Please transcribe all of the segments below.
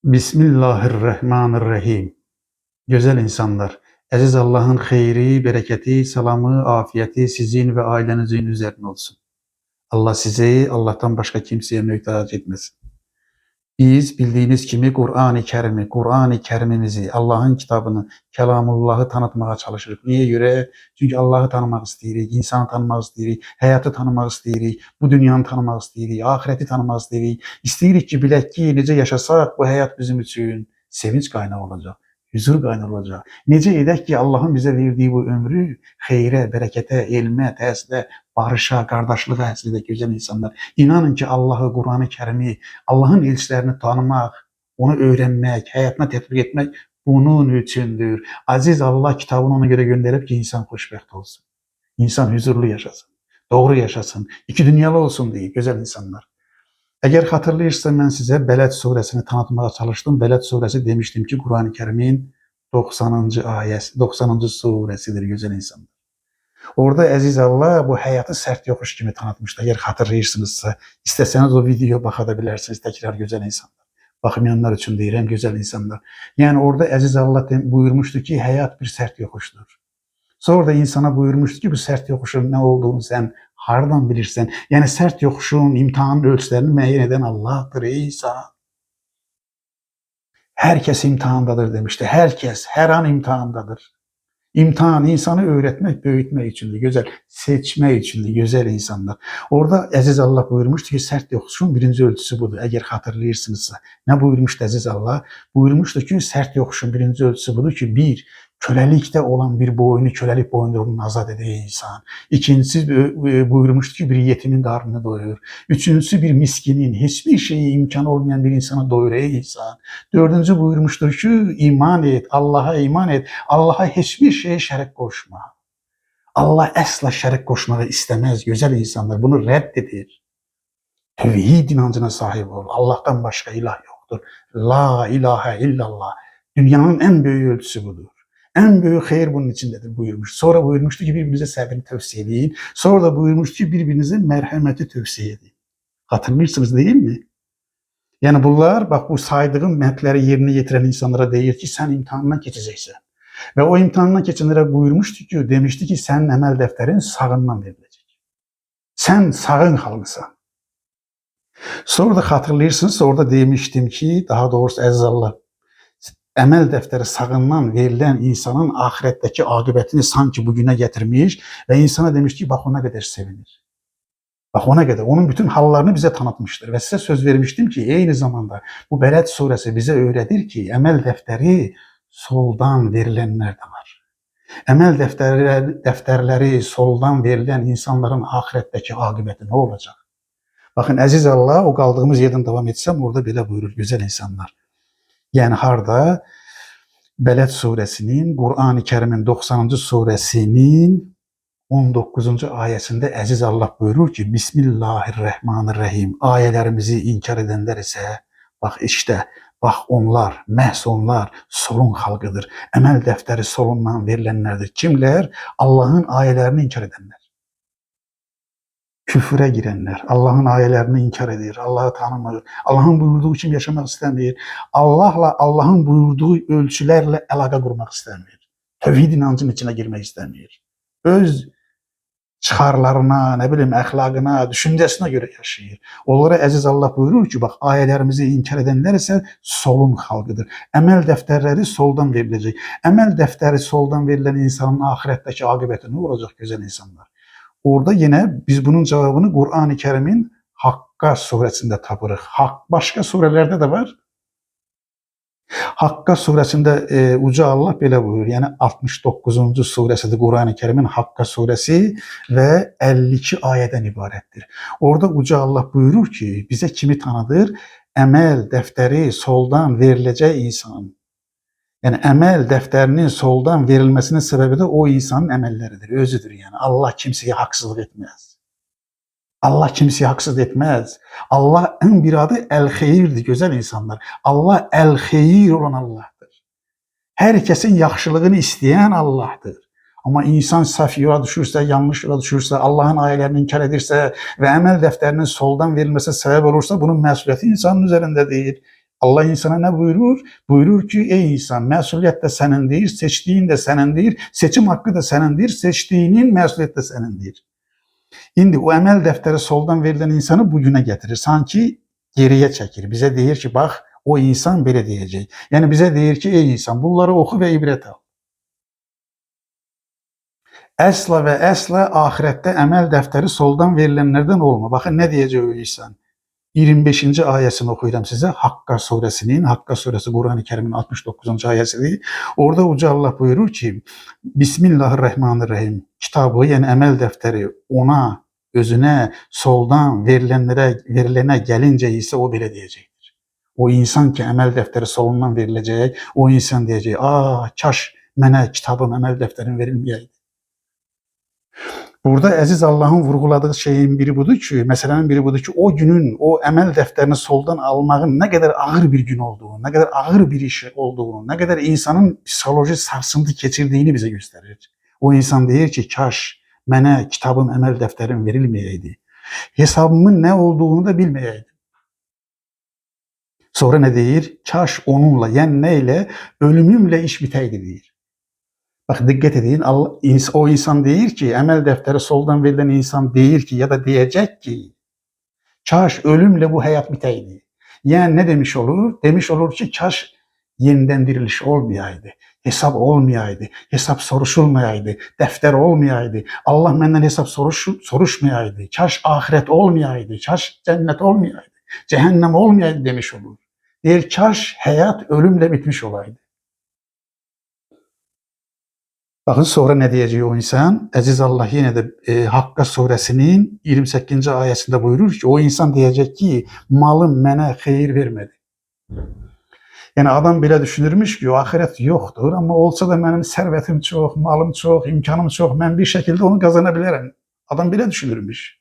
Bismillahirrahmanirrahim. Güzel insanlar, aziz Allah'ın xeyri, bereketi, salamı, afiyeti sizin ve ailenizin üzerine olsun. Allah sizi Allah'tan başka kimseye mühtaç etmesin. Biz bildiğiniz kimi Kur'an-ı Kerim'imizi, Allah'ın kitabını, Kelamullah'ı tanıtmaya çalışırıq. Niye göre? Çünkü Allah'ı tanımak isteyirik, insanı tanımak isteyirik, hayatı tanımak isteyirik, bu dünyanı tanımak isteyirik, ahireti tanımak isteyirik. İsteyirik ki bilək ki, necə yaşasaq bu hayat bizim için sevinç kaynağı olacak, huzur kaynağı olacak. Necə edək ki, Allah'ın bize verdiği bu ömrü xeyrə, berekete, elmə, təsirə, barışa, qardaşlığa həsr edək gözəl insanlar. İnanın ki, Allah'ı, Kur'an-ı Kerim'i, Allah'ın elçilerini tanımak, onu öğrenmek, hayatına tetbik etmek bunun üçündür. Aziz Allah kitabını ona göre gönderip ki insan hoşbəxt olsun. İnsan huzurlu yaşasın, doğru yaşasın, iki dünyalı olsun diye güzel insanlar. Eğer hatırlayırsan ben size Beled suresini tanıtmaya çalıştım. Beled suresi demiştim ki Kur'an-ı Kerim'in 90. ayet, 90. suresidir güzel insanlar. Orada Aziz Allah bu hayatı sert yokuş kimi tanıtmıştı. Eğer hatırlayırsınızsa, isteseniz o videoya bakabilirsiniz tekrar güzel insanlar. Bakmayanlar için deyirəm güzel insanlar. Yani orada Aziz Allah buyurmuştu ki hayat bir sert yokuştur. Sonra da insana buyurmuştu ki bu sert yokuşun ne olduğunu sen hardan bilirsen. Yani sert yokuşun, imtihanın ölçülerini müəyyən eden Allah'tır ey insan. Herkes imtihandadır demişti. Herkes her an imtihandadır. İmtihan insanı öğretmek, büyütmek içindir, güzel, seçmek içindir, güzel insanlar. Orada Aziz Allah buyurmuştu ki sert yokuşun birinci ölçüsü budur. Eğer hatırlayırsınızsa. Ne buyurmuştu Aziz Allah? Buyurmuştu ki sert yokuşun birinci ölçüsü budur ki bir, kölelikte olan bir boynu, kölelik boyundan azat eder insan. İkincisi buyurmuştu ki bir yetimin karnını doyurur. Üçüncüsü bir miskinin, hiçbir şeye imkan olmayan bir insana doyurur insan. Dördüncü buyurmuştur ki iman et, Allah'a iman et. Allah'a hiçbir şeye şerik koşma. Allah asla şerik koşmayı istemez güzel insanlar. Bunu reddedir. Tevhid inancına sahip ol. Allah'tan başka ilah yoktur. La ilahe illallah. Dünyanın en büyük ölçüsü budur. En büyük hayır bunun içindedir buyurmuş. Sonra buyurmuştu ki birbirinize sabrini tavsiye edin. Sonra da buyurmuştu ki birbirinize merhameti tavsiye edin. Hatırlıyorsunuz değil mi? Yani bunlar bak bu saydığım metleri yerine getiren insanlara deyir ki sen imtihandan geçeceksin. Ve o imtihandan geçenlere buyurmuştu ki demişti ki senin emel defterin sağından verilecek. Sen sağın halkısan. Sonra da hatırlayırsınız orada demiştim ki daha doğrusu Aziz Allah emel defteri sağından verilen insanın ahiretteki akıbetini sanki bugüne getirmiş ve insana demiş ki bak ona kadar sevinir. Bak ona kadar onun bütün hallarını bize tanıtmıştır ve size söz vermiştim ki aynı zamanda bu Beled suresi bize öğretir ki emel defteri soldan verilenler de var. Emel defterleri soldan verilen insanların ahiretteki akıbeti ne olacak? Bakın Aziz Allah o kaldığımız yerden devam etsem orada böyle buyurur güzel insanlar. Yani harda Beled suresinin Kur'an-ı Kerim'in 90. suresinin 19. ayetinde Aziz Allah buyurur ki Bismillahirrahmanirrahim. Ayelerimizi inkar edenler ise bak işte bak onlar, məhz onlar solun halkıdır. Emel defteri solundan verilenlerdir. Kimler? Allah'ın ayelerini inkar edenler. Küfüre girenler, Allah'ın ayelerini inkar edir, Allah'ı tanımır, Allah'ın buyurduğu için yaşamak istemiyor, Allah'la Allah'ın buyurduğu ölçülerle alaka kurmak istemiyor. Tevhid inancının içine girmek istemiyor. Öz çıxarlarına, ne bileyim əxlaqına, düşüncesine göre yaşayır. Onlara Aziz Allah buyurur ki, bak ayələrimizi inkar edenler ise solun halkıdır. Əməl dəftərləri soldan verilecek. Əməl dəftəri soldan verilen insanın ahiretteki akıbeti ne olacak güzel insanlar? Orada yine biz bunun cevabını Kur'an-ı Kerim'in Hakka suresinde tapırıq. Başka surelerde de var. Hakka suresinde Uca Allah belə buyurur. Yani 69. suresidir Kur'an-ı Kerim'in Hakka suresi ve 52 ayeden ibarettir. Orada Uca Allah buyurur ki bize kimi tanıdır? Emel defteri soldan verilecek insan. Yani emel defterinin soldan verilmesinin sebebi de o insanın emelleridir, özüdür yani. Allah kimseye haksızlık etmez. Allah kimseye haksız etmez. Allah en bir adı el-hayirdir güzel insanlar. Allah el-hayir olan Allah'tır. Herkesin yaxşılığını isteyen Allah'tır. Ama insan səhv yola düşürsə, yanlış yola düşürsə, Allah'ın ayelerini inkar edirsə ve emel defterinin soldan verilmesine sebep olursa bunun məsuliyyəti insanın üzerinde değil. Allah insana ne buyurur? Buyurur ki ey insan mesuliyet de senindir, seçtiğin de senindir, seçim hakkı da senindir, seçtiğinin mesuliyet de senindir. Şimdi o emel defteri soldan verilen insanı bugüne getirir. Sanki geriye çekir. Bize deyir ki bak o insan böyle diyecek. Yani bize deyir ki ey insan bunları oku ve ibret al. Əsla ve əsla ahirette emel defteri soldan verilenlerden olma. Bakın ne diyecek o insan. 25. ayesini okuyacağım size. Hakka suresinin, Hakka suresi Kur'an-ı Kerim'in 69. ayesi. Orada Uca Allah buyurur ki Bismillahirrahmanirrahim. Kitabı yani emel defteri ona, özüne soldan verilene gelince ise o bile diyecektir. O insan ki emel defteri solundan verilecek, o insan diyecek, kaş mənə kitabım, emel defterim verilmeyeydi. Burada əziz Allah'ın vurguladığı şeyin biri budur ki, meselenin biri budur ki, o günün, o emel defterini soldan almağın ne kadar ağır bir gün olduğunu, ne kadar ağır bir iş olduğunu, ne kadar insanın psikoloji sarsıntı geçirdiğini bize gösterir. O insan deyir ki, kaş mənə kitabım, emel defterim verilmeyeydi. Hesabımın ne olduğunu da bilmeyeydim. Sonra ne deyir? Kaş onunla, yani neyle? Ölümümle iş biteydi deyir. Bak dikkat edin, o insan deyir ki, emel defteri soldan verilen insan deyir ki ya da diyecek ki, kaş ölümle bu hayat biteydi. Yani ne demiş olur? Demiş olur ki, kaş yeniden diriliş olmayaydı, hesap olmayaydı, hesap soruşulmayaydı, defter olmayaydı, Allah benden hesap soruşmayaydı, kaş ahiret olmayaydı, kaş cennet olmayaydı, cehennem olmayaydı demiş olur. Deyir, kaş hayat ölümle bitmiş olaydı. Bakın sonra ne diyecek o insan? Aziz Allah yine de Hakka suresinin 28. ayetinde buyurur ki o insan diyecek ki malım mənə xeyir vermedi. Yani adam bile düşünürmüş ki o ahiret yoktur ama olsa da benim servetim çok, malım çok, imkanım çok, ben bir şekilde onu kazanabilirim. Adam bile düşünürmüş.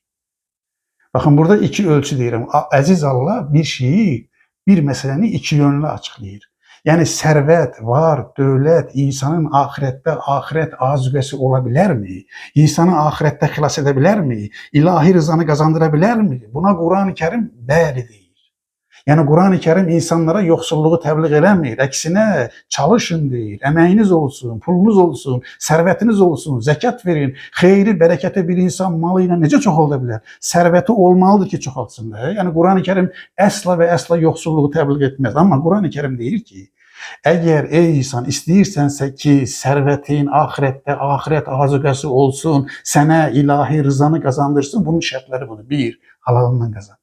Bakın burada iki ölçü diyelim. Aziz Allah bir şeyi, bir meseleni iki yönlü açıklayır. Yani servet, var, devlet, insanın ahirette ahiret azügesi olabilir mi? İnsanı ahirette xilas edebilir mi? İlahi rızanı kazandırabilir mi? Buna Kur'an-ı Kerim bəli deyir. Yani Kur'an-ı Kerim insanlara yoksulluğu tebliğ edemir. Eksine çalışın deyir. Emeğiniz olsun, pulunuz olsun, servetiniz olsun, zekat verin. Xeyri, bereketi bir insan malıyla necə çoxaldabilir? Serveti olmalıdır ki çoxaltsın. Yani Kur'an-ı Kerim əsla ve əsla yoksulluğu tebliğ etmez. Ama Kur'an-ı Kerim deyir ki, eğer ey insan istəyirsense ki servetin ahirette ahiret azıqası olsun, sana ilahi rızanı kazandırsın, bunun şartları budur. Bir, halalından kazan.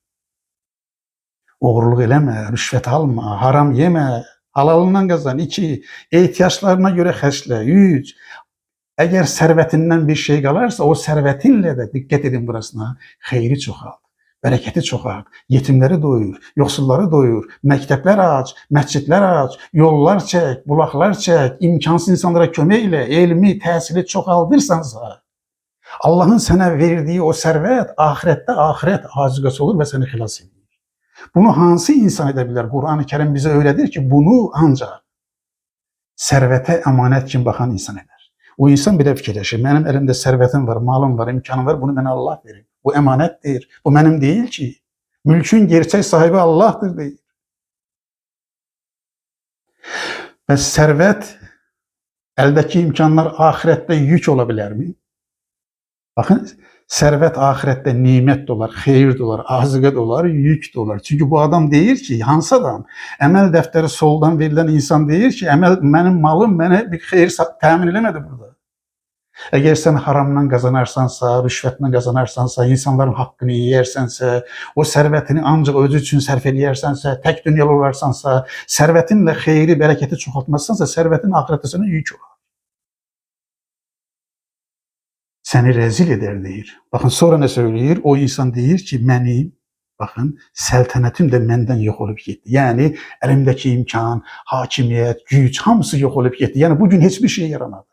Oğurluq eləmə, rüşvət alma, haram yemə, halalından kazan. 2, ihtiyaçlarına göre xərclə. 3, eğer servetinden bir şey kalarsa o servetinle de dikkat edin burasına, xeyri çoxalt, bereketi çoxalt, yetimleri doyur, yoksulları doyur, mektepler aç, məscidlər aç, yollar çək, bulaqlar çək, imkansız insanlara kömək ilə, elmi, təhsili çoxaldırsansa, Allah'ın sana verdiği o servet ahirette ahiret azıqası olur ve seni xilas edir. Bunu hansı insan edebilir? Kur'an-ı Kerim bize öyledir ki bunu ancak servete emanet kim bakan insan eder. O insan bile fikirleşir. Benim elimde servetim var, malım var, imkanım var. Bunu bana Allah verir. Bu emanettir. Bu benim değil ki. Mülkün gerçek sahibi Allah'tır değil. Ve servet, eldeki imkanlar ahirette yük olabilir mi? Bakın, servet ahirette nimet dolar, hayır dolar, azıqə dolar, yük dolar. Çünkü bu adam deyir ki, hansı adam? Emel defteri soldan verilen insan deyir ki, benim malım bana bir hayır təmin eləmədi burada. Eğer sen haramdan kazanarsansa, rüşvetle kazanarsansa, insanların hakkını yiyersense, o servetini ancak özü için sərf eləyərsensə, tek dünyalı olarsansa, servetinle xeyri, bereketi çoxaltmazsansa, servetin ahirette sana yük olur. Seni rezil eder deyir. Bakın sonra ne söyleyir? O insan deyir ki, benim, bakın, səltənətim de menden yok olup gitti. Yani elimdeki imkan, hakimiyet, güç, hamısı yok olup gitti. Yani bugün hiçbir şey yaramadı.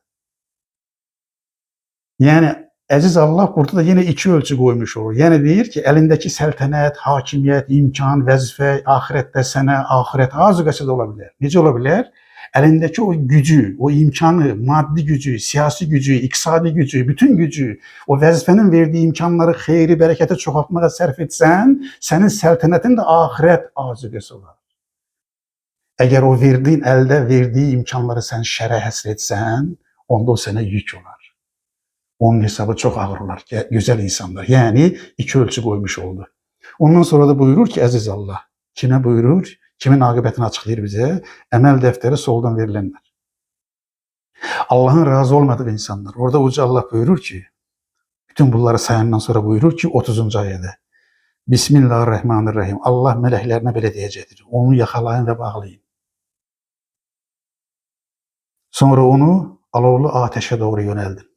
Yani Aziz Allah burada da yine iki ölçü koymuş olur. Yani deyir ki, elindeki səltənət, hakimiyet, imkan, vəzifə, ahirette sana ahiret azıqası da olabilir. Necə olabilir? Elindeki o gücü, o imkanı, maddi gücü, siyasi gücü, iktisadi gücü, bütün gücü, o vəzifənin verdiği imkanları xeyri, bereketi çoxaltmağa sərf etsən, senin səltənətin de ahiret azıqası olur. Eğer o verdiğin elde verdiği imkanları sen şere hasretsen, onda o sana yük olar. Onun hesabı çok ağır olar. Güzel insanlar. Yani iki ölçü koymuş oldu. Ondan sonra da buyurur ki aziz Allah. Kime buyurur? Kimin akıbetini açıklayır bize? Emel defteri soldan verilenler. Allah'ın razı olmadığı insanlar. Orada Uca Allah buyurur ki, bütün bunları sayandan sonra buyurur ki 30. ayette. Bismillahirrahmanirrahim. Allah meleklerine belə diyecektir. Onu yakalayın ve bağlayın. Sonra onu alovlu ateşe doğru yöneldin.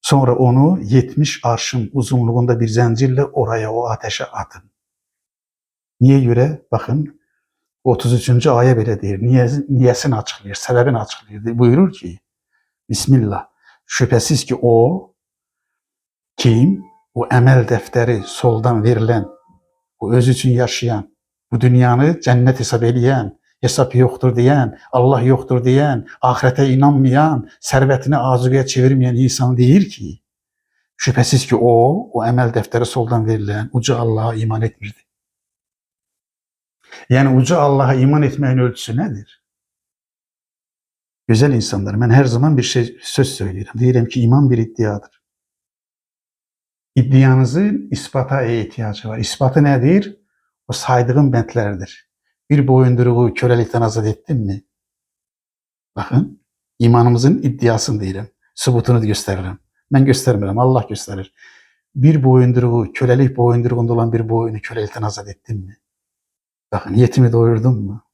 Sonra onu 70 arşın uzunluğunda bir zincirle oraya, o ateşe atın. Niye göre? Bakın 33. aya belə deyir. Niyesini açıklıyor, sebebini açıklıyor. Buyurur ki, Bismillah. Şüphesiz ki o kim? O emel defteri soldan verilen, o öz için yaşayan, bu dünyanı cennet hesap edeyen, hesap yoktur diyen, Allah yoktur diyen, ahirete inanmayan, servetini arzuya çevirmeyen insan değil ki. Şüphesiz ki o emel defteri soldan verilen uca Allah'a iman etmirdi. Yani uca Allah'a iman etmeyin ölçüsü nedir? Güzel insanlar, ben her zaman bir söz söylerim. Diyelim ki iman bir iddiadır. İddianızın ispata ihtiyacı var. İspatı nedir? O saydığım bentlerdir. Bir boyunduruğu kölelikten azat ettin mi? Bakın, imanımızın iddiasını diyelim. Subutunu gösteririm. Ben göstermiyorum, Allah gösterir. Bir boyunduruğu, kölelik boyunduruğunda olan bir boyunu kölelikten azat ettin mi? Bakın, yetimi doyurdun mu?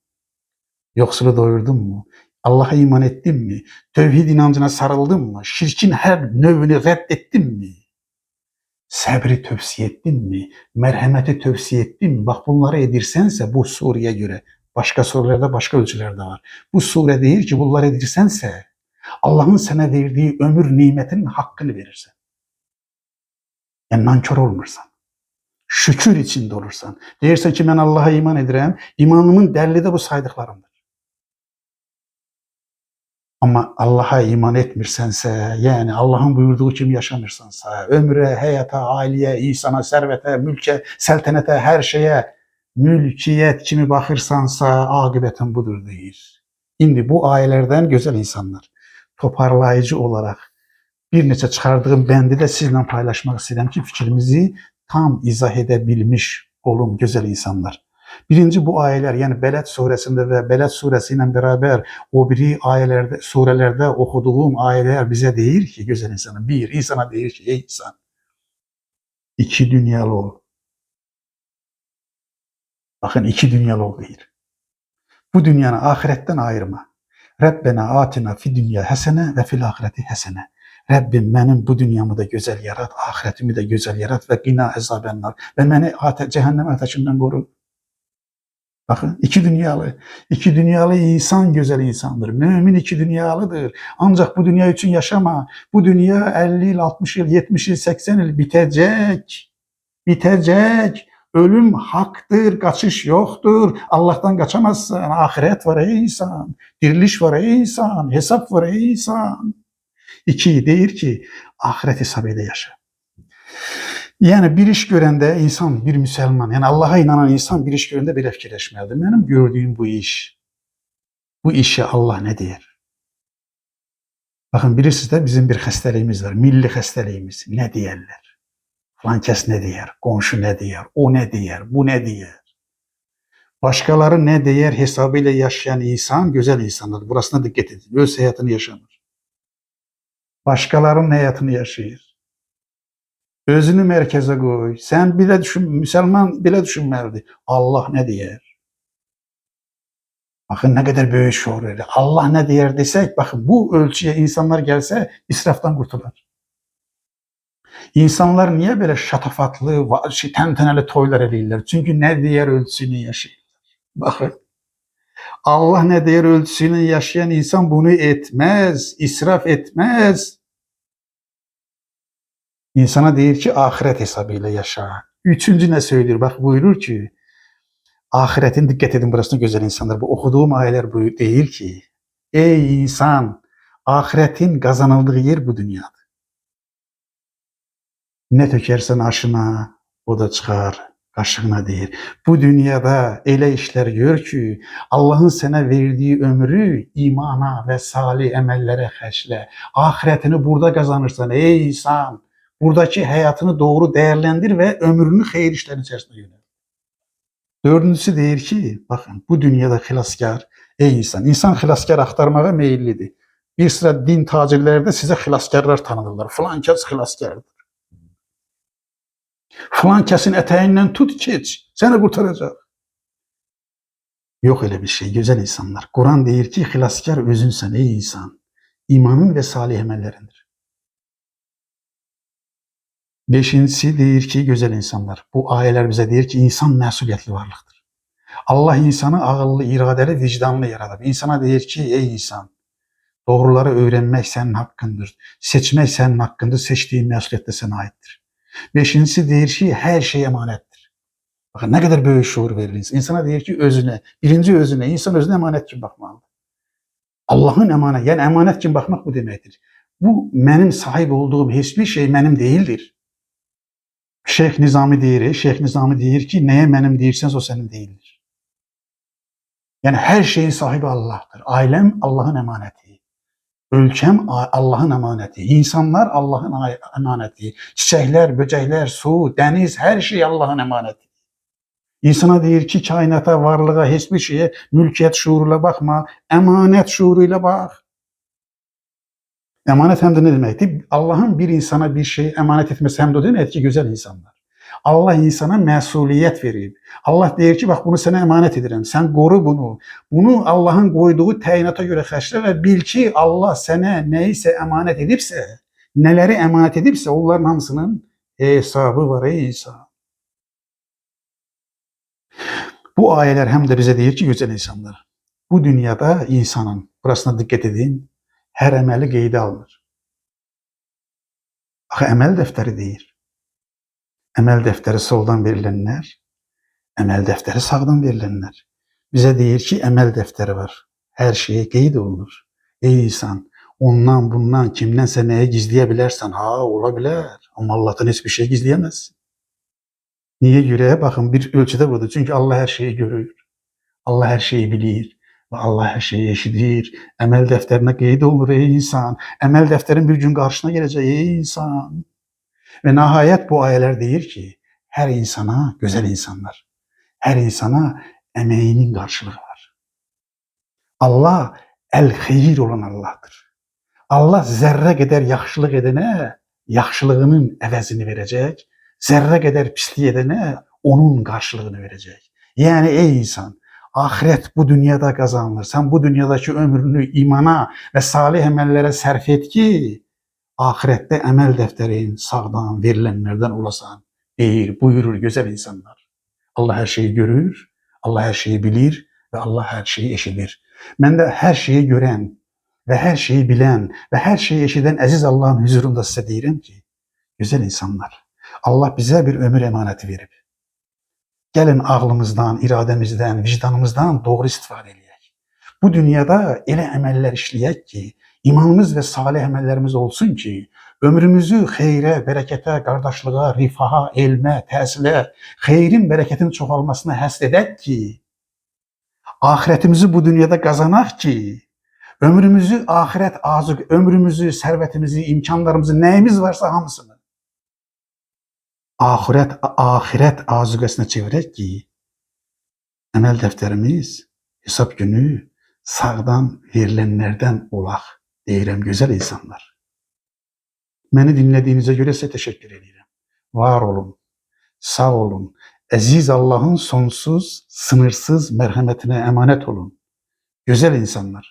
Yoksulu doyurdun mu? Allah'a iman ettin mi? Tevhid inancına sarıldın mı? Şirkin her növünü reddettin mi? Sabri tövsiye ettin mi? Merhameti tövsiye ettin mi? Bak bunları edirsense bu sureye göre, başka surelerde başka ölçülerde var. Bu sure değil ki bunları edirsense Allah'ın sana verdiği ömür nimetinin hakkını verirsen. Yani nankör olmursan. Şükür içinde olursan. Deyirsən ki ben Allah'a iman edirəm. İmanımın dəlili de bu saydıklarımdır. Ama Allah'a iman etmirsense, yani Allah'ın buyurduğu kimi yaşamırsansa, ömre, hayata, aileye, insana, servete, mülke, seltenete, her şeye mülkiyet kimi bakırsansa akıbetin budur deyir. Şimdi bu ailelerden güzel insanlar toparlayıcı olarak bir neçə çıxardığım bəndi də sizlə paylaşmaq istəyirəm ki, fikrimizi tam izah edebilmiş olun güzel insanlar. Birinci bu ayələr, yəni Bələd surəsində və Bələd surəsi ilə bərabər o biri ayələrdə, surələrdə oxuduğum ayələr bizə deyir ki, güzel insanım, bir, insana deyir ki, ey insan, iki dünyalı ol. Bakın, iki dünyalı ol deyir. Bu dünyanı ahiretten ayırma. Rabbena atina fi dünya həsənə və fil ahireti həsənə. Rabbim benim bu dünyamı da güzel yarat, ahiretimi de güzel yarat ve qina əzabennar. Ve beni cehennem ateşinden koru. Bakın, iki dünyalı insan güzel insandır. Mümin iki dünyalıdır. Ancak bu dünya için yaşama. Bu dünya 50 yıl, 60 yıl, 70 yıl, 80 yıl bitecek. Bitecek. Ölüm haktır, kaçış yoktur. Allah'tan kaçamazsın. Ahiret var ey insan. Diriliş var ey insan. Hesap var ey insan. İki, deyir ki, ahiret hesabıyla yaşa. Yani bir iş görende insan, bir Müslüman, yani Allah'a inanan insan bir iş görende belə fikirləşməlidir. Benim gördüğüm bu işe Allah ne der? Bakın, bilirsiniz de bizim bir xəstəliyimiz var, milli xəstəliyimiz. Ne deyərlər? Falan kəs ne deyər? Qonşu ne deyər? O ne deyər? Bu ne deyər? Başkaları ne deyər hesabıyla yaşayan insan güzel insandır. Burasına dikkat edin. Öz hayatını yaşamır. Başkalarının hayatını yaşayır. Özünü merkeze koy. Sen bile düşün, Müslüman bile düşünmelidir. Allah ne diyer? Bakın ne kadar büyük şuur verir. Allah ne diyer desek, bakın bu ölçüye insanlar gelse israftan kurtular. İnsanlar niye böyle şatafatlı, tenteneli toylar edirlər? Çünkü ne diyer ölçüsünü yaşayırlar. Bakın, Allah ne diyer ölçüsünü yaşayan insan bunu etmez, israf etmez. İnsana deyir ki, ahiret hesabıyla yaşa. Üçüncü ne söylüyor? Bak, buyurur ki, ahiretin, dikkat edin burasına güzel insanlar, bu okuduğum ayetler bu değil ki, ey insan, ahiretin kazanıldığı yer bu dünyada. Ne tökersen aşına, o da çıkar qaşığına deyir. Bu dünyada elə işlər gör ki, Allahın sənə verdiyi ömrü imana və salih əməllərə xərclə. Ahirətini burada qazanırsan ey insan. Buradakı həyatını doğru dəyərləndir və ömrünü xeyir işlərin içərisində yönəlt. Dördüncüsü deyir ki, baxın, bu dünyada xilaskar ey insan. İnsan xilaskar axtarmağa meyillidir. Bir sıra din tacirləri də sizə xilaskarlar tanıdırlar. Falan kəs xilaskardır. Falan kəsin ətəyindən tut keç, səni qurtaracaq. Yox elə bir şey, gözəl insanlar. Quran deyir ki, xilaskar özünsən ey insan. İmanın və salih əməllərindir. Beşincisi deyir ki, gözəl insanlar. Bu ayələr bizə deyir ki, insan məsuliyyətli varlıqdır. Allah insanı ağıllı, iradəli, vicdanlı yaradıb. İnsana deyir ki, ey insan, doğruları öyrənmək sənin haqqındır. Seçmək sənin haqqındır. Seçdiyin məsuliyyət də sənə aiddir. Beşincisi deyir ki, hər şey əmanətdir. Baxın, nə qədər böyük şuur verir insan. İnsana deyir ki, özünə, birinci özünə, insan özünə əmanət kimi baxmalıdır. Allahın əmanət, yəni əmanət kimi baxmaq bu deməkdir. Bu, mənim sahib olduğum heç bir şey mənim deyildir. Şeyx Nizami deyir ki, nəyə mənim deyirsənsə o sənin deyildir. Yəni, hər şeyin sahibi Allahdır. Ailəm Allahın əmanəti. Ölkəm Allahın əmanəti. İnsanlar Allahın əmanəti. Çiçəklər, böcəklər, su, dəniz, hər şey Allahın əmanəti. İnsana deyir ki, kainata, varlığa, heç bir şeyə mülkiyyət şuuruyla baxma, əmanət şuuruyla bax. Əmanət həm də nə deməkdir? Allahın bir insana bir şey əmanət etməsi həm də o deməkdir ki, gözəl insanlar. Allah insana məsuliyyət verir. Allah deyir ki, bax bunu sənə əmanət edirəm, sən qoru bunu. Bunu Allahın qoyduğu təyinata görə xərclə və bil ki, Allah sənə nəyisə əmanət edibsə, nələri əmanət edibsə, onların hamısının hesabı var ey insan. Bu ayələr həm də bizə deyir ki, gözəl insanlar, bu dünyada insanın, burasına diqqət edin, hər əməli qeydə alınır. Axı, əməl dəftəri deyir. Əməl dəftəri soldan verilənlər, əməl dəftəri sağdan verilənlər. Bizə deyir ki, əməl dəftəri var. Hər şeyə qeyd olunur. Ey insan, ondan, bundan, kimdənsə nəyə gizləyə bilərsən? Ha, ola bilər. Amma Allahdan heç bir şey gizləyəməzsin. Niyə görə? Baxın, bir ölçüdə budur. Çünki Allah hər şeyi görür. Allah hər şeyi bilir. Və Allah hər şeyi eşidir. Əməl dəftərinə qeyd olunur ey insan. Əməl dəftərin bir gün qarşına gələcək ey insan. Və nəhayət bu ayələr deyir ki, hər insana, gözəl insanlar, hər insana əməyinin qarşılığı var. Allah əl-xeyir olan Allahdır. Allah zərrə qədər yaxşılıq edənə yaxşılığının əvəzini verəcək, zərrə qədər pislik edənə onun qarşılığını verəcək. Yəni ey insan, ahirət bu dünyada qazanılır. Sən bu dünyadakı ömrünü imana və salih əməllərə sərf et ki, ahirətdə əməl dəftərin sağdan verilənlərdən olasan, deyir, buyurur gözəl insanlar. Allah hər şeyi görür, Allah hər şeyi bilir və Allah hər şeyi eşidir. Mən də hər şeyi görən və hər şeyi bilən və hər şeyi eşidən əziz Allahın huzurunda sizə deyirəm ki, gözəl insanlar, Allah bizə bir ömür əmanəti verib. Gəlin ağlımızdan, iradəmizdən, vicdanımızdan doğru istifadə edək. Bu dünyada elə əməllər işləyək ki, İmanımız və salih əməllərimiz olsun ki, ömrümüzü xeyrə, bərəkətə, qardaşlığa, rifaha, elmə, təhsilə, xeyrin, bərəkətin çoxalmasına həsr edək ki, ahirətimizi bu dünyada qazanaq ki, ömrümüzü ahirət azıq, ömrümüzü, sərvətimizi, imkanlarımızı, nəyimiz varsa hamısını ahirət azıqəsinə çevirək ki, əməl dəftərimiz, hesab günü sağdan verilənlərdən olaq. Deyirəm, gözəl insanlar. Məni dinlədiyinizə görə sizə təşəkkür edirəm. Var olun, sağ olun. Əziz Allahın sonsuz, sınırsız mərhəmətinə əmanət olun. Gözəl insanlar.